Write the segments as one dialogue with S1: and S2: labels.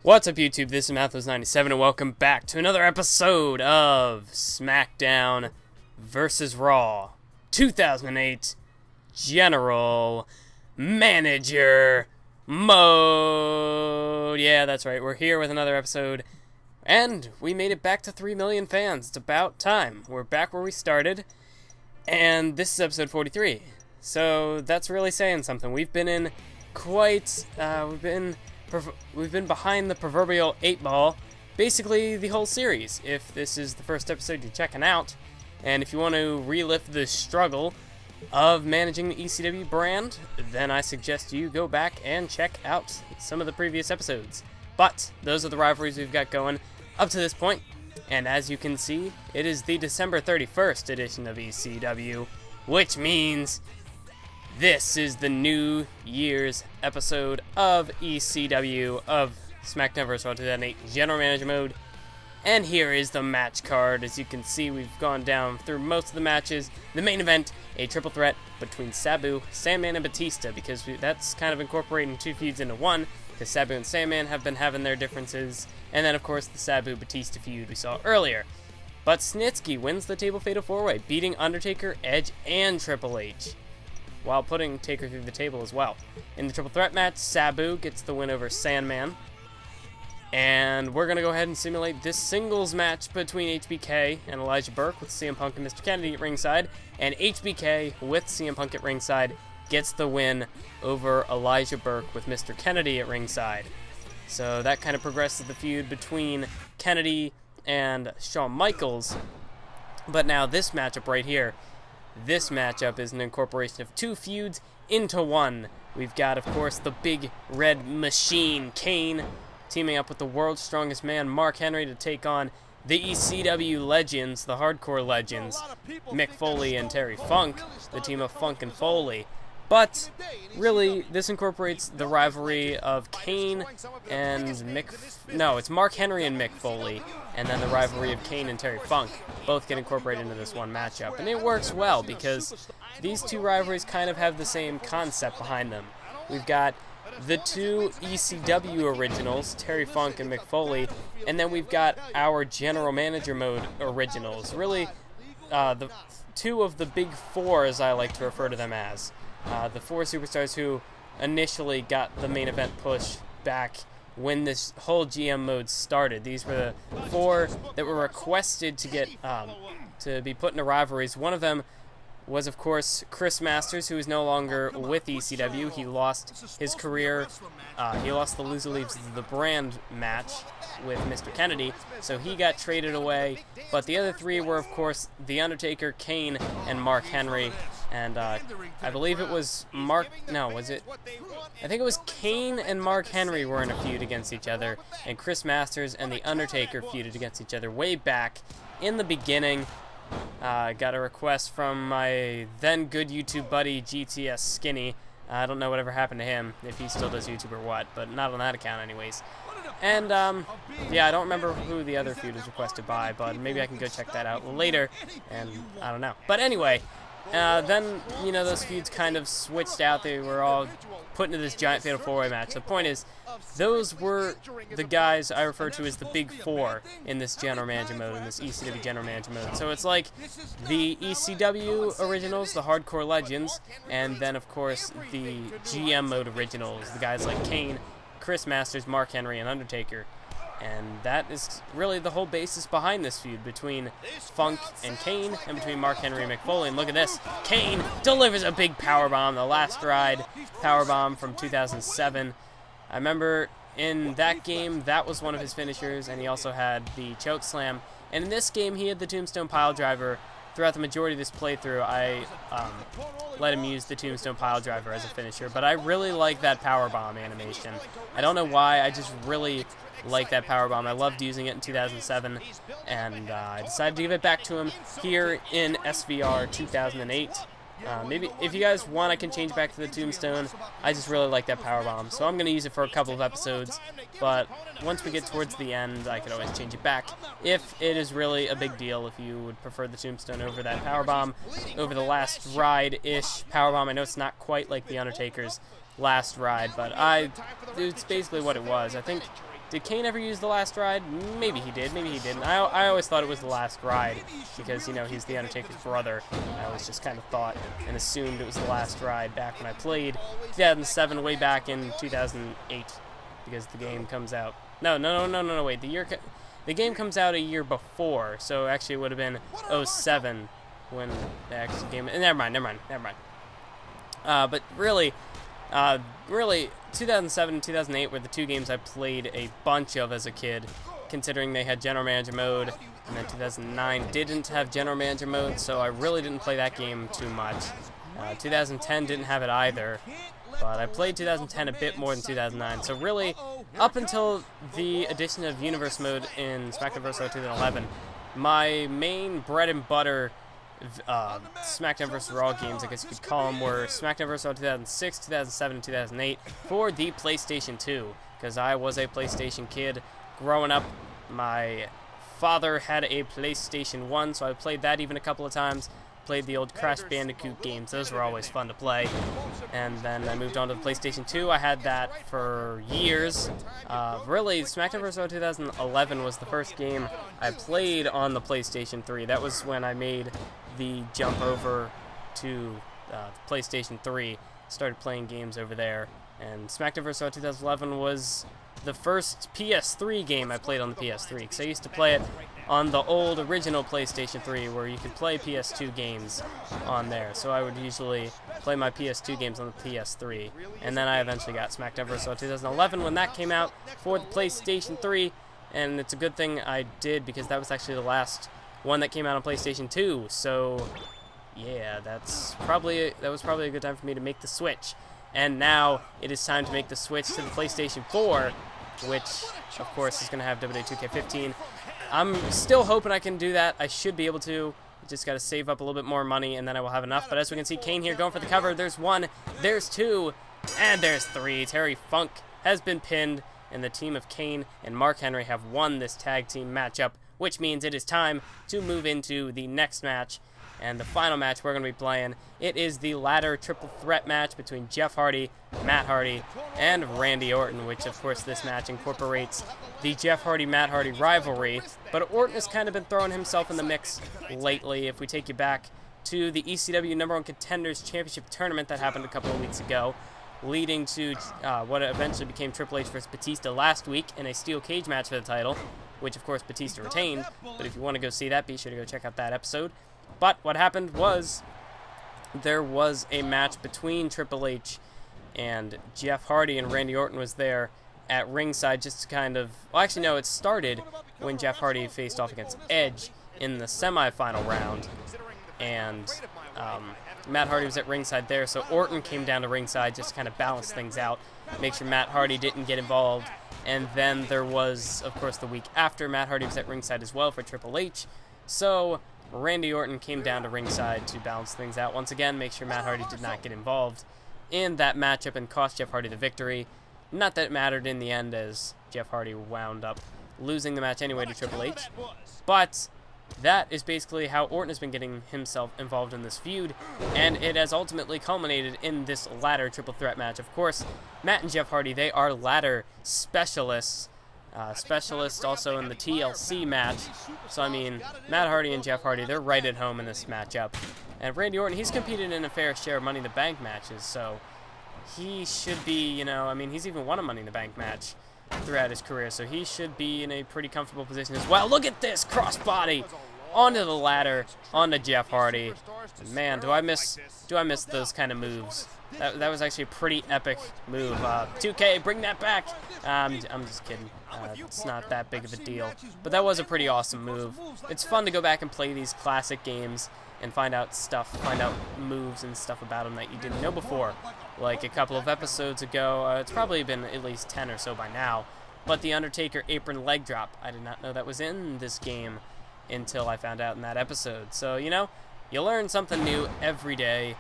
S1: What's up, YouTube? This is Mathos97, and welcome back to another episode of Smackdown vs. Raw 2008 General Manager Mode. Yeah, that's right. We're here with another episode, and we made it back to 3 million fans. It's about time. We're back where we started, and this is episode 43. So that's really saying something. We've been in quite, we've been behind the proverbial 8-ball basically the whole series. If this is the first episode you're checking out, and if you want to relive the struggle of managing the ECW brand, then I suggest you go back and check out some of the previous episodes. But those are the rivalries we've got going up to this point, and as you can see, it is the December 31st edition of ECW, which means this is the New Year's episode of ECW, of Smackdown vs. Raw 2008 General Manager Mode. And here is the match card. As you can see, we've gone down through most of the matches. The main event, a triple threat between Sabu, Sandman, and Batista, because that's kind of incorporating two feuds into one, because Sabu and Sandman have been having their differences. And then, of course, the Sabu-Batista feud we saw earlier. But Snitsky wins the Table Fatal 4-Way, beating Undertaker, Edge, and Triple H, while putting Taker through the table as well. In the triple threat match, Sabu gets the win over Sandman. And we're going to go ahead and simulate this singles match between HBK and Elijah Burke with CM Punk and Mr. Kennedy at ringside. And HBK with CM Punk at ringside gets the win over Elijah Burke with Mr. Kennedy at ringside. So that kind of progresses the feud between Kennedy and Shawn Michaels. But now this matchup right here, this matchup is an incorporation of two feuds into one. We've got, of course, the big red machine, Kane, teaming up with the world's strongest man, Mark Henry, to take on the ECW legends, the hardcore legends, Mick Foley and Terry Funk, the team of Funk and Foley. But really, this incorporates the rivalry of Kane and it's Mark Henry and Mick Foley, and then the rivalry of Kane and Terry Funk. Both get incorporated into this one matchup. And it works well because these two rivalries kind of have the same concept behind them. We've got the two ECW originals, Terry Funk and Mick Foley, and then we've got our General Manager Mode originals. Really, the two of the big four, as I like to refer to them as. The four superstars who initially got the main event push back when this whole GM mode started. These were the four that were requested to get to be put into rivalries. One of them was, of course, Chris Masters, who is no longer with ECW. He lost his career. He lost the Loser Leaves the Brand match with Mr. Kennedy, so he got traded away. But the other three were, of course, The Undertaker, Kane, and Mark Henry. And I believe it was I think it was Kane and Mark Henry were in a feud against each other, and Chris Masters and The Undertaker feuded against each other way back in the beginning. I got a request from my then good YouTube buddy, GTS Skinny. I don't know whatever happened to him, if he still does YouTube or what, but not on that account anyways. And, yeah, I don't remember who the other feud was requested by, but maybe I can go check that out later, and I don't know. But anyway, then, those feuds kind of switched out. They were all put into this giant Fatal 4-Way match. The point is, those were the guys I refer to as the big four in this General Manager Mode, in this ECW General Manager Mode. So it's like the ECW originals, the Hardcore Legends, and then, of course, the GM Mode originals, the guys like Kane, Chris Masters, Mark Henry, and Undertaker. And that is really the whole basis behind this feud between Funk and Kane, and between Mark Henry and Mick Foley. And look at this. Kane delivers a big powerbomb, the Last Ride powerbomb from 2007. I remember in that game, that was one of his finishers, and he also had the choke slam. And in this game, he had the Tombstone Piledriver. Throughout the majority of this playthrough, I let him use the Tombstone Piledriver as a finisher, but I really like that powerbomb animation. I don't know why, I just really like that powerbomb. I loved using it in 2007, and I decided to give it back to him here in SVR 2008. Maybe if you guys want, I can change back to the Tombstone. I just really like that powerbomb, so I'm going to use it for a couple of episodes. But once we get towards the end, I could always change it back if it is really a big deal. If you would prefer the Tombstone over that powerbomb, over the Last Ride-ish powerbomb. I know it's not quite like the Undertaker's Last Ride, but it's basically what it was. I think Did Kane ever use the last ride? Maybe he did, maybe he didn't. I always thought it was the last ride because, you know, he's the Undertaker's brother. I always just kind of thought and assumed it was the last ride back when I played 2007, way back in 2008, because the game comes out. No, wait. The game comes out a year before, so actually it would have been 07 when the actual game. Never mind. But really, 2007 and 2008 were the two games I played a bunch of as a kid, considering they had General Manager Mode, and then 2009 didn't have General Manager Mode, so I really didn't play that game too much. 2010 didn't have it either, but I played 2010 a bit more than 2009, so really, up until the addition of Universe Mode in Smackdown vs. Raw 2011, my main bread and butter Smackdown vs. Raw games, I guess you could call them, were Smackdown vs. Raw 2006, 2007, and 2008 for the PlayStation 2, because I was a PlayStation kid growing up. My father had a PlayStation 1, so I played that even a couple of times. Played the old Crash Bandicoot games. Those were always fun to play. And then I moved on to the PlayStation 2. I had that for years. Really, Smackdown vs. Raw 2011 was the first game I played on the PlayStation 3. That was when I made the jump over to the PlayStation 3. Started playing games over there. And Smackdown vs. Raw 2011 was the first PS3 game I played on the PS3, because I used to play it on the old original PlayStation 3, where you could play PS2 games on there. So I would usually play my PS2 games on the PS3, and then I eventually got Smackdown vs. Raw 2011 when that came out for the PlayStation 3, and it's a good thing I did, because that was actually the last one that came out on PlayStation 2. So yeah, that was probably a good time for me to make the switch. And now it is time to make the switch to the PlayStation 4, which, of course, is going to have WWE 2K15. I'm still hoping I can do that. I should be able to. Just got to save up a little bit more money, and then I will have enough. But as we can see, Kane here going for the cover. There's one, there's two, and there's three. Terry Funk has been pinned, and the team of Kane and Mark Henry have won this tag team matchup, which means it is time to move into the next match. And the final match we're going to be playing, it is the ladder triple threat match between Jeff Hardy, Matt Hardy, and Randy Orton, which, of course, this match incorporates the Jeff Hardy-Matt Hardy rivalry. But Orton has kind of been throwing himself in the mix lately. If we take you back to the ECW No. 1 Contenders Championship Tournament that happened a couple of weeks ago, leading to what eventually became Triple H vs. Batista last week in a steel cage match for the title, which, of course, Batista retained. But if you want to go see that, be sure to go check out that episode. But what happened was there was a match between Triple H and Jeff Hardy, and Randy Orton was there at ringside just to kind of... Well, actually, no, it started when Jeff Hardy faced off against Edge in the semifinal round, and Matt Hardy was at ringside there, so Orton came down to ringside just to kind of balance things out, make sure Matt Hardy didn't get involved. And then there was, of course, the week after, Matt Hardy was at ringside as well for Triple H, so Randy Orton came down to ringside to balance things out once again, make sure Matt Hardy did not get involved in that matchup and cost Jeff Hardy the victory. Not that it mattered in the end, as Jeff Hardy wound up losing the match anyway to Triple H. But that is basically how Orton has been getting himself involved in this feud, and it has ultimately culminated in this ladder triple threat match. Of course, Matt and Jeff Hardy, they are ladder specialists. Specialist also in the TLC match. So, I mean, Matt Hardy and Jeff Hardy, they're right at home in this matchup. And Randy Orton, he's competed in a fair share of Money in the Bank matches, so he should be, you know, I mean, he's even won a Money in the Bank match throughout his career, so he should be in a pretty comfortable position as well. Look at this crossbody onto the ladder, onto Jeff Hardy. And man, do I miss those kind of moves. That was actually a pretty epic move. 2K, bring that back. I'm just kidding. It's not that big of a deal. But that was a pretty awesome move. It's fun to go back and play these classic games and find out moves and stuff about them that you didn't know before. Like a couple of episodes ago, it's probably been at least 10 or so by now, but the Undertaker apron leg drop, I did not know that was in this game until I found out in that episode. So, you know, you learn something new every day.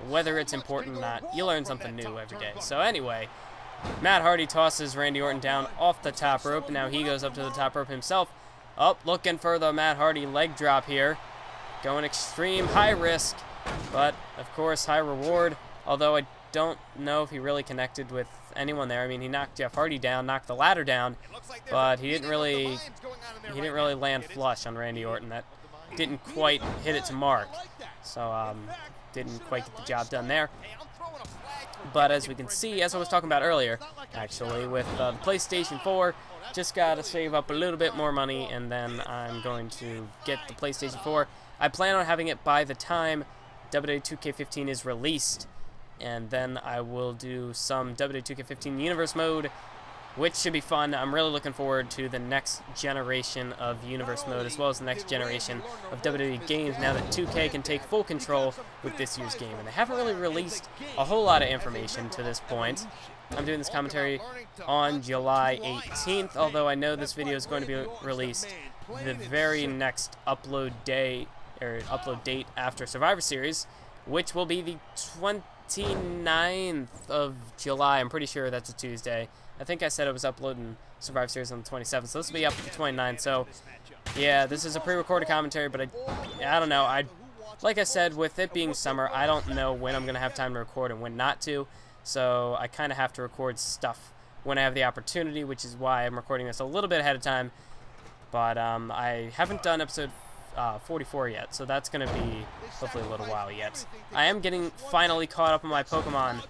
S1: Whether it's important or not, you learn something new every day. So anyway, Matt Hardy tosses Randy Orton down off the top rope. Now he goes up to the top rope himself. Looking for the Matt Hardy leg drop here. Going extreme, high risk, but of course high reward. Although I don't know if he really connected with anyone there. I mean, he knocked Jeff Hardy down, knocked the ladder down, but he didn't really land flush on Randy Orton. That didn't quite hit it to mark. So didn't quite get the job done there. But as we can see, as I was talking about earlier, actually, with the PlayStation 4, just got to save up a little bit more money, and then I'm going to get the PlayStation 4. I plan on having it by the time WWE 2K15 is released, and then I will do some WWE 2K15 Universe Mode, which should be fun. I'm really looking forward to the next generation of Universe Mode, as well as the next generation of WWE games, now that 2K can take full control with this year's game. And they haven't really released a whole lot of information to this point. I'm doing this commentary on July 18th, although I know this video is going to be released the very next upload date after Survivor Series, which will be the 29th of July. I'm pretty sure that's a Tuesday. I think I said I was uploading Survivor Series on the 27th, so this will be up to the 29th. So, yeah, this is a pre-recorded commentary, but I don't know. Like I said, with it being summer, I don't know when I'm going to have time to record and when not to. So I kind of have to record stuff when I have the opportunity, which is why I'm recording this a little bit ahead of time. But I haven't done episode 44 yet, so that's going to be hopefully a little while yet. I am getting finally caught up on my Pokemon,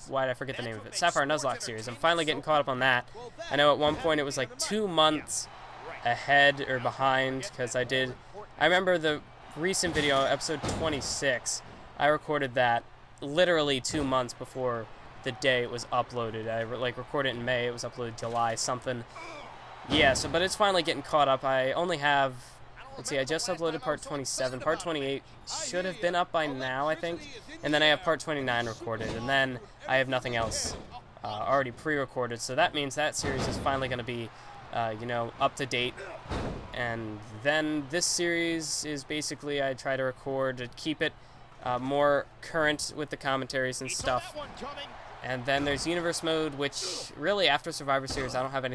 S1: why did I forget the name of it? Sapphire Nuzlocke series. I'm finally getting caught up on that. I know at one point it was like 2 months ahead or behind, because I remember the recent video, episode 26, I recorded that literally 2 months before the day it was uploaded. I recorded it in May, it was uploaded July something. Yeah, but it's finally getting caught up. I only have, let's see, I just uploaded part 27. Part 28 should have been up by now, I think. And then I have part 29 recorded, and then I have nothing else already pre-recorded. So that means that series is finally going to be, up to date. And then this series is basically, I try to record to keep it more current with the commentaries and stuff. And then there's Universe Mode, which really after Survivor Series, I don't have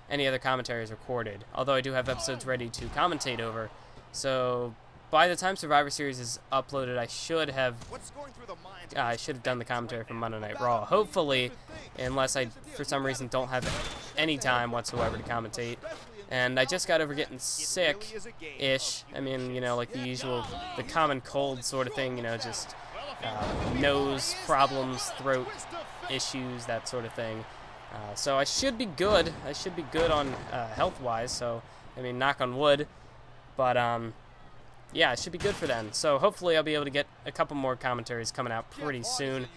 S1: any other commentaries recorded. Although I do have episodes ready to commentate over. So by the time Survivor Series is uploaded, I should have done the commentary from Monday Night Raw. Hopefully, unless I, for some reason, don't have any time whatsoever to commentate. And I just got over getting sick-ish. I mean, like the usual, the common cold sort of thing, just nose problems, throat issues, that sort of thing. So I should be good. I should be good on health-wise, so, I mean, knock on wood. But, yeah, it should be good for then. So hopefully I'll be able to get a couple more commentaries coming out pretty soon.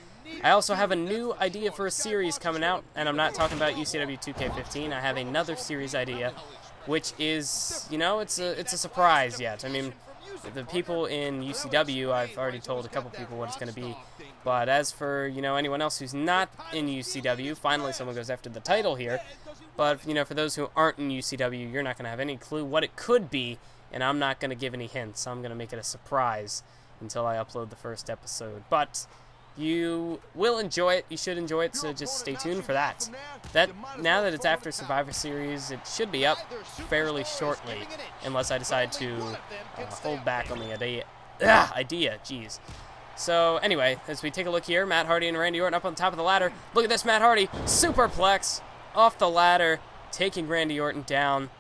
S1: I also have a new idea for a series coming out, and I'm not talking about ECW 2K15. I have another series idea, which is, it's a surprise yet. I mean, the people in UCW, I've already told a couple people what it's going to be. But as for, anyone else who's not in UCW, finally someone goes after the title here. But, for those who aren't in UCW, you're not going to have any clue what it could be, and I'm not going to give any hints. I'm going to make it a surprise until I upload the first episode. But you will enjoy it. You should enjoy it, so just stay tuned for that. Now that it's after Survivor Series, it should be up fairly shortly, unless I decide to hold back on the idea. Jeez. So anyway, as we take a look here, Matt Hardy and Randy Orton up on top of the ladder. Look at this, Matt Hardy, superplex off the ladder, taking Randy Orton down.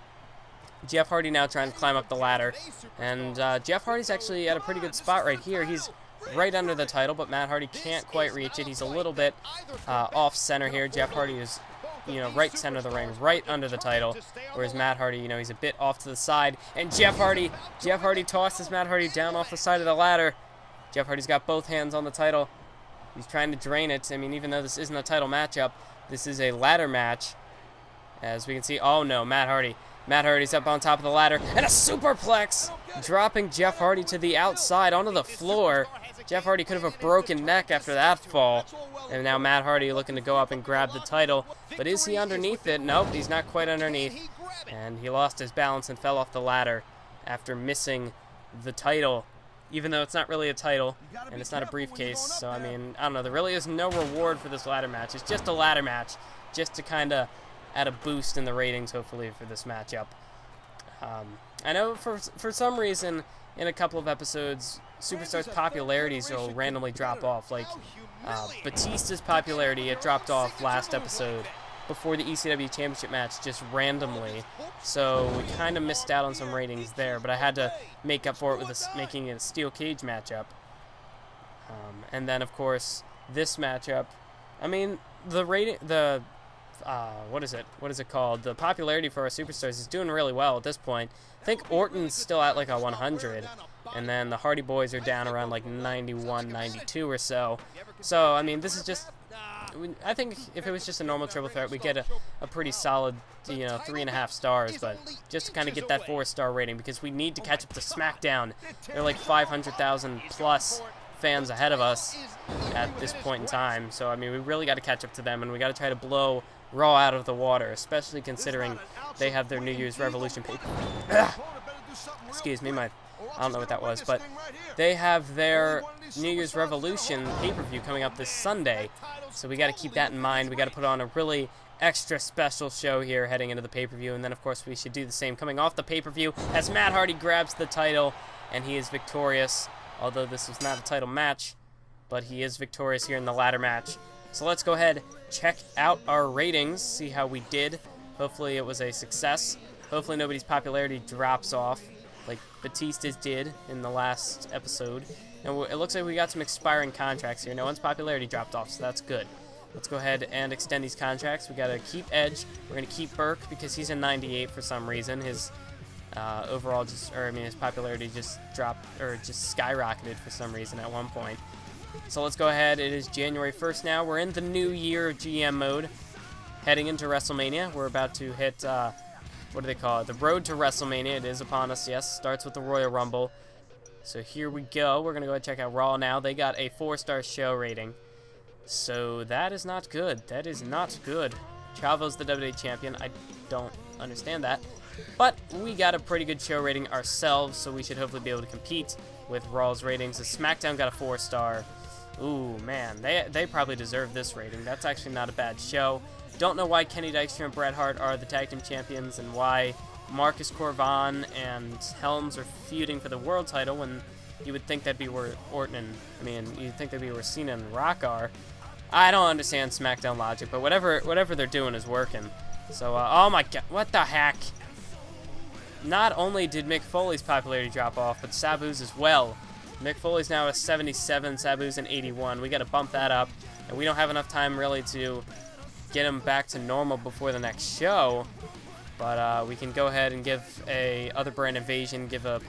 S1: Jeff Hardy now trying to climb up the ladder, and Jeff Hardy's actually at a pretty good spot right here. He's right under the title, but Matt Hardy can't quite reach it. He's a little bit off center here. Jeff Hardy is, right center of the ring, right under the title, whereas Matt Hardy, he's a bit off to the side. And Jeff Hardy tosses Matt Hardy down off the side of the ladder. Jeff Hardy's got both hands on the title. He's trying to drain it. I mean, even though this isn't a title matchup, this is a ladder match. As we can see, oh no, Matt Hardy's up on top of the ladder, and a superplex, dropping Jeff Hardy to the outside onto the floor. Jeff Hardy could have a broken neck after that fall. And now Matt Hardy looking to go up and grab the title. But is he underneath it? Nope, he's not quite underneath. And he lost his balance and fell off the ladder after missing the title. Even though it's not really a title, and it's not a briefcase. So, I mean, I don't know. There really is no reward for this ladder match. It's just a ladder match, just to kind of add a boost in the ratings, hopefully, for this matchup. I know for some reason in a couple of episodes, superstars' popularities will randomly drop off. Like Batista's popularity, it dropped off last episode before the ECW Championship match, just randomly. So we kind of missed out on some ratings there, but I had to make up for it with making it a steel cage matchup. And then, of course, this matchup, I mean, the rating, what is it called? The popularity for our superstars is doing really well at this point. I think Orton's still at like a 100, and then the Hardy Boys are down around like 91, 92 or so. So, I mean, this is just, I think if it was just a normal triple threat, we'd get a pretty solid, 3.5 stars, but just to kind of get that 4-star rating, because we need to catch up to Smackdown. They're like 500,000 plus fans ahead of us at this point in time. So, I mean, we really got to catch up to them, and we got to try to blow Raw out of the water, especially considering they have their New Year's Revolution excuse me, I don't know what that was, but they have their New Year's Revolution pay-per-view coming up this Sunday, so we got to keep that in mind. We got to put on a really extra special show here heading into the pay-per-view, and then of course we should do the same coming off the pay-per-view as Matt Hardy grabs the title, and he is victorious, although this was not a title match, but he is victorious here in the ladder match. So let's go ahead, check out our ratings, see how we did. Hopefully it was a success. Hopefully nobody's popularity drops off like Batista's did in the last episode. And it looks like we got some expiring contracts here. No one's popularity dropped off, so that's good. Let's go ahead and extend these contracts. We got to keep Edge. We're going to keep Burke because he's in 98 for some reason. His his popularity just dropped, or just skyrocketed for some reason at one point. So let's go ahead. It is January 1st now. We're in the new year of GM mode, heading into WrestleMania. We're about to hit, what do they call it? The road to WrestleMania. It is upon us, yes. Starts with the Royal Rumble. So here we go. We're going to go ahead and check out Raw now. They got a 4-star show rating. So that is not good. That is not good. Chavo's the WWE champion. I don't understand that. But we got a pretty good show rating ourselves, so we should hopefully be able to compete with Raw's ratings. The SmackDown got a 4-star. Ooh, man, they probably deserve this rating. That's actually not a bad show. Don't know why Kenny Dykstra and Bret Hart are the tag team champions and why Marcus Corvan and Helms are feuding for the world title when you would think that'd be where Orton and, you'd think that'd be where Cena and Rock are. I don't understand SmackDown logic, but whatever they're doing is working. So, oh my god, what the heck? Not only did Mick Foley's popularity drop off, but Sabu's as well. Mick Foley's now at 77, Sabu's an 81. We got to bump that up, and we don't have enough time really to get him back to normal before the next show. But we can go ahead and give a Other Brand Invasion, give a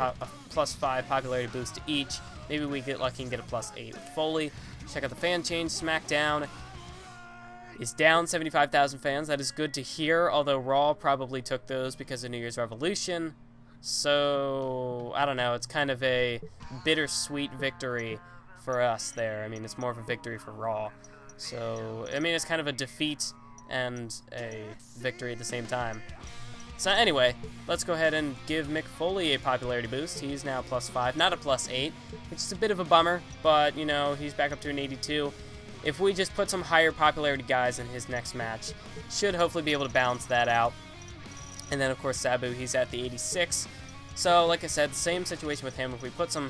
S1: +5 popularity boost to each. Maybe we get lucky and get a +8 with Foley. Check out the fan change. SmackDown is down 75,000 fans. That is good to hear, although Raw probably took those because of New Year's Revolution. So, I don't know. It's kind of a bittersweet victory for us there. It's more of a victory for Raw. So, it's kind of a defeat and a victory at the same time. So, anyway, let's go ahead and give Mick Foley a popularity boost. He's now +5, not a +8, which is a bit of a bummer, but, he's back up to an 82. If we just put some higher popularity guys in his next match, should hopefully be able to balance that out. And then, of course, Sabu, he's at the 86. So, like I said, same situation with him. If we put some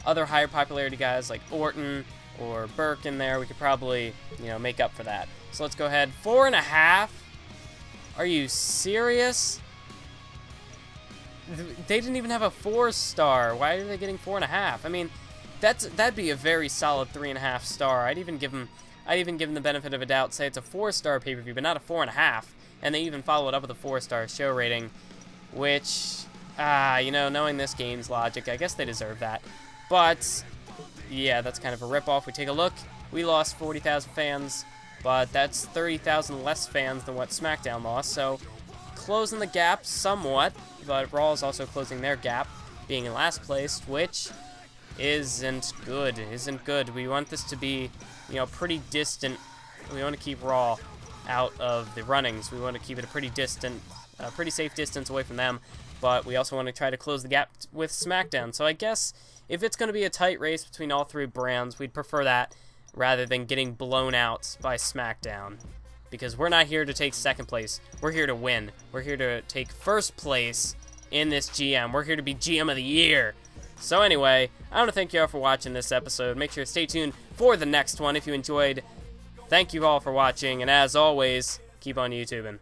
S1: other higher popularity guys like Orton or Burke in there, we could probably, make up for that. So let's go ahead. 4.5? Are you serious? They didn't even have a 4-star. Why are they getting 4.5? That'd be a very solid 3.5 star. I'd even give them the benefit of a doubt, say it's a 4-star pay-per-view, but not a 4.5. And they even follow it up with a 4-star show rating, which, knowing this game's logic, I guess they deserve that. But, yeah, that's kind of a ripoff. We take a look. We lost 40,000 fans, but that's 30,000 less fans than what SmackDown lost. So, closing the gap somewhat, but Raw is also closing their gap, being in last place, which isn't good. We want this to be, pretty distant. We want to keep Raw out of the runnings. We want to keep it a pretty safe distance away from them, but we also want to try to close the gap with SmackDown. So I guess if it's going to be a tight race between all three brands, we'd prefer that rather than getting blown out by SmackDown, because we're not here to take second place. We're here to win. We're here to take first place in this GM. We're here to be GM of the year. So anyway, I want to thank you all for watching this episode. Make sure to stay tuned for the next one if you enjoyed. Thank you all for watching, and as always, keep on YouTubing.